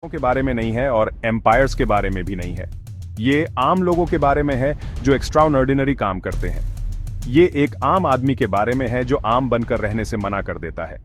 के बारे में नहीं है और एम्पायर्स के बारे में भी नहीं है। ये आम लोगों के बारे में है जो एक्स्ट्राऑर्डिनरी काम करते हैं। ये एक आम आदमी के बारे में है जो आम बनकर रहने से मना कर देता है।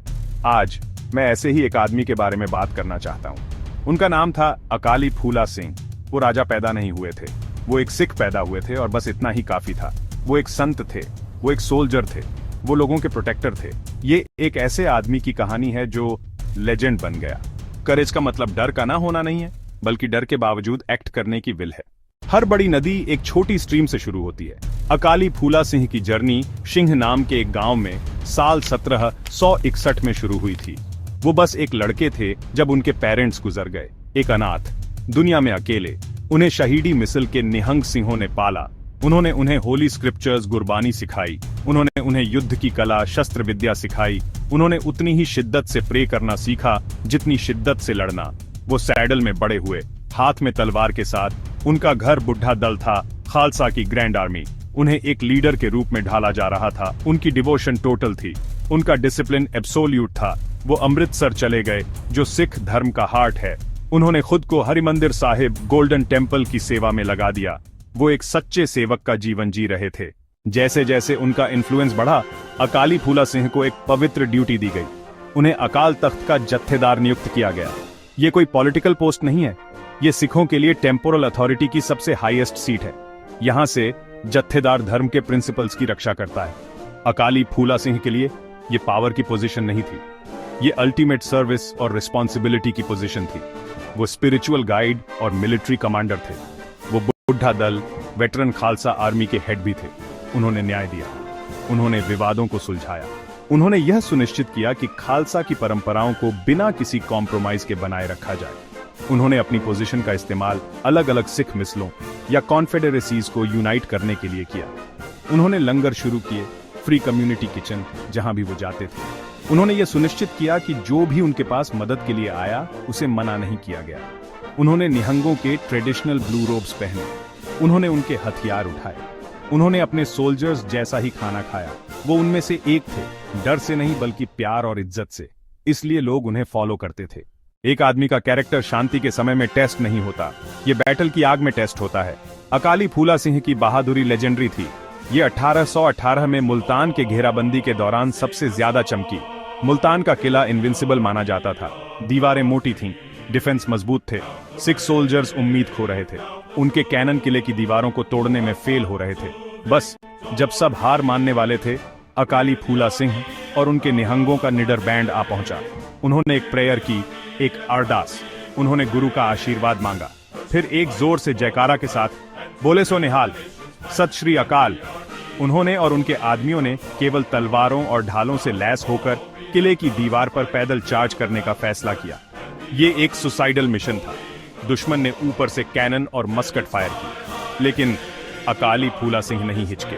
आज मैं ऐसे ही एक आदमी के बारे में बात करना चाहता हूँ। उनका नाम था अकाली फूला सिंह। वो राजा पैदा नहीं हुए थे, वो एक सिख पैदा हुए थे और बस इतना ही काफी था। वो एक संत थे, वो एक सोल्जर थे, वो लोगों के प्रोटेक्टर थे। ये एक ऐसे आदमी की कहानी है जो लेजेंड बन गया। करेज का मतलब डर का ना होना नहीं है, बल्कि डर के बावजूद एक्ट करने की विल है। हर बड़ी नदी एक छोटी स्ट्रीम से शुरू होती है। अकाली फूला सिंह की जर्नी सिंह नाम के एक गांव में साल 1761 में शुरू हुई थी। वो बस एक लड़के थे जब उनके पेरेंट्स गुजर गए। एक अनाथ, दुनिया में अकेले। उन्हें शहीदी मिसल के निहंग सिंहों ने पाला। उन्होंने उन्हें होली स्क्रिप्चर्स गुरबानी सिखाई। उन्होंने उन्हें युद्ध की कला शस्त्र विद्या सिखाई। उन्होंने उतनी ही शिद्दत से प्रे करना सीखा जितनी शिद्दत से लड़ना। वो सैडल में बड़े हुए, हाथ में तलवार के साथ। उनका घर बुढ़ा दल था, खालसा की ग्रैंड आर्मी। उन्हें एक लीडर के रूप में ढाला जा रहा था। उनकी डिवोशन टोटल थी, उनका डिसिप्लिन एब्सोल्यूट था। वो अमृतसर चले गए जो सिख धर्म का हार्ट है। उन्होंने खुद को हरिमंदिर साहिब गोल्डन टेम्पल की सेवा में लगा दिया। वो एक सच्चे सेवक का जीवन जी रहे थे। जैसे जैसे उनका इन्फ्लुएंस बढ़ा, अकाली फूला सिंह को एक पवित्र ड्यूटी दी गई। उन्हें अकाल तख्त का जत्थेदार नियुक्त किया गया। ये कोई पॉलिटिकल पोस्ट नहीं है, ये सिखों के लिए टेम्पोरल अथॉरिटी की सबसे हाईएस्ट सीट है। यहां से जत्थेदार धर्म के प्रिंसिपल्स की रक्षा करता है। अकाली फूला सिंह के लिए ये पावर की पोजीशन नहीं थी, ये अल्टीमेट सर्विस और रिस्पॉन्सिबिलिटी की पोजीशन थी। वो स्पिरिचुअल गाइड और मिलिट्री कमांडर थे। वो बुढ़ा दल वेटरन खालसा आर्मी के हेड भी थे। उन्होंने न्याय दिया, उन्होंने विवादों को सुलझाया। उन्होंने यह सुनिश्चित किया कि खालसा की परंपराओं को बिना किसी कॉम्प्रोमाइज के बनाए रखा जाए। उन्होंने अपनी पोजीशन का इस्तेमाल अलग अलग सिख मिसलों या कॉन्फेडरेसीज को यूनाइट करने के लिए किया। उन्होंने लंगर शुरू किए, फ्री कम्युनिटी किचन, जहां भी वो जाते थे। उन्होंने यह सुनिश्चित किया कि जो भी उनके पास मदद के लिए आया उसे मना नहीं किया गया। उन्होंने निहंगों के ट्रेडिशनल ब्लू रोब्स पहने, उन्होंने उनके हथियार उठाए, उन्होंने अपने सोल्जर्स जैसा ही खाना खाया। वो उनमें से एक थे, डर से नहीं बल्कि प्यार और इज्जत से। इसलिए लोग उन्हें फॉलो करते थे। एक आदमी का कैरेक्टर शांति के समय में टेस्ट नहीं होता, ये बैटल की आग में टेस्ट होता है। अकाली फूला सिंह की बहादुरी लेजेंडरी थी। ये 1818 में मुल्तान के घेराबंदी के दौरान सबसे ज्यादा चमकी। मुल्तान का किला इनविंसिबल माना जाता था। दीवारें मोटी थीं, डिफेंस मजबूत थे। सिख सोल्जर्स उम्मीद खो रहे थे। उनके कैनन किले की दीवारों को तोड़ने में फेल हो रहे थे। बस जब सब हार मानने वाले थे, अकाली फूला सिंह और उनके निहंगों का निडर बैंड आ पहुंचा। उन्होंने एक प्रेयर की, एक अरदास। उन्होंने गुरु का आशीर्वाद मांगा, फिर एक जोर से जयकारा के साथ बोले सो निहाल, सत श्री अकाल। उन्होंने और उनके आदमियों ने केवल तलवारों और ढालों से लैस होकर किले की दीवार पर पैदल चार्ज करने का फैसला किया। ये एक सुसाइडल मिशन था। दुश्मन ने ऊपर से कैनन और मस्कट फायर की, लेकिन अकाली फूला सिंह नहीं हिचके।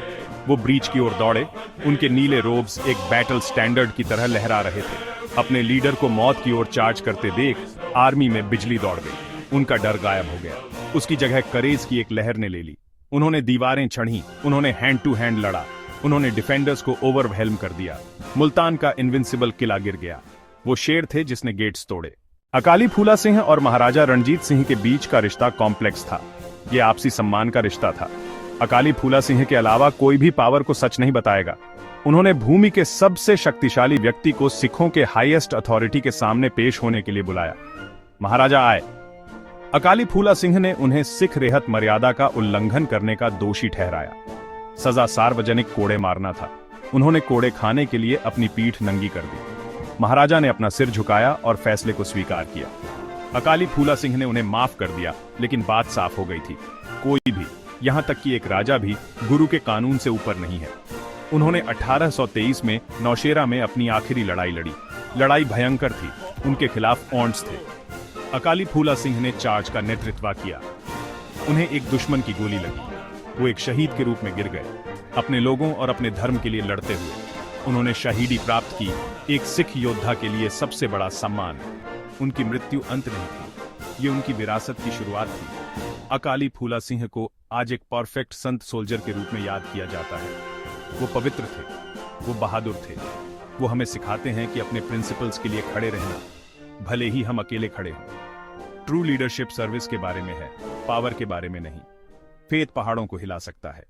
वो ब्रीच की ओर दौड़े। उनके नीले रोब्स एक बैटल स्टैंडर्ड की तरह लहरा रहे थे। अपने लीडर को मौत की ओर चार्ज करते देख आर्मी में बिजली दौड़ गई। उनका डर गायब हो गया, उसकी जगह करेज की एक लहर ने ले ली। उन्होंने दीवारें चढ़ी, उन्होंने हैंड टू हैंड लड़ा, उन्होंने डिफेंडर्स को ओवरवेल्म कर दिया। मुल्तान का इनविंसिबल किला गिर गया। वो शेर थे जिसने गेट्स तोड़े। अकाली फूला सिंह और महाराजा रणजीत सिंह के बीच का रिश्ता कॉम्प्लेक्स था। यह आपसी सम्मान का रिश्ता था। अकाली फूला सिंह के अलावा कोई भी पावर को सच नहीं बताएगा। उन्होंने भूमि के सबसे शक्तिशाली व्यक्ति को सिखों के हाईएस्ट अथॉरिटी के सामने पेश होने के लिए बुलाया। महाराजा आए। अकाली फूला सिंह ने उन्हें सिख रेहत मर्यादा का उल्लंघन करने का दोषी ठहराया। सजा सार्वजनिक कोड़े मारना था। उन्होंने कोड़े खाने के लिए अपनी पीठ नंगी कर दी। महाराजा ने अपना सिर झुकाया और फैसले को स्वीकार किया। अकाली फूला सिंह ने उन्हें माफ कर दिया, लेकिन बात साफ हो गई थी। कोई भी, यहां तक कि एक राजा भी, गुरु के कानून से ऊपर नहीं है। उन्होंने 1823 में नौशेरा में अपनी आखिरी लड़ाई लड़ी। लड़ाई भयंकर थी, उनके खिलाफ ऑन्ट्स थे। अकाली फूला सिंह ने चार्ज का नेतृत्व किया। उन्हें एक दुश्मन की गोली लगी। वो एक शहीद के रूप में गिर गए, अपने लोगों और अपने धर्म के लिए लड़ते हुए। उन्होंने शहीदी प्राप्त की, एक सिख योद्धा के लिए सबसे बड़ा सम्मान। उनकी मृत्यु अंत नहीं थी, ये उनकी विरासत की शुरुआत थी। अकाली फूला सिंह को आज एक परफेक्ट संत सोल्जर के रूप में याद किया जाता है। वो पवित्र थे, वो बहादुर थे। वो हमें सिखाते हैं कि अपने प्रिंसिपल्स के लिए खड़े रहना, भले ही हम अकेले खड़े हों। ट्रू लीडरशिप सर्विस के बारे में है, पावर के बारे में नहीं। फेथ पहाड़ों को हिला सकता है।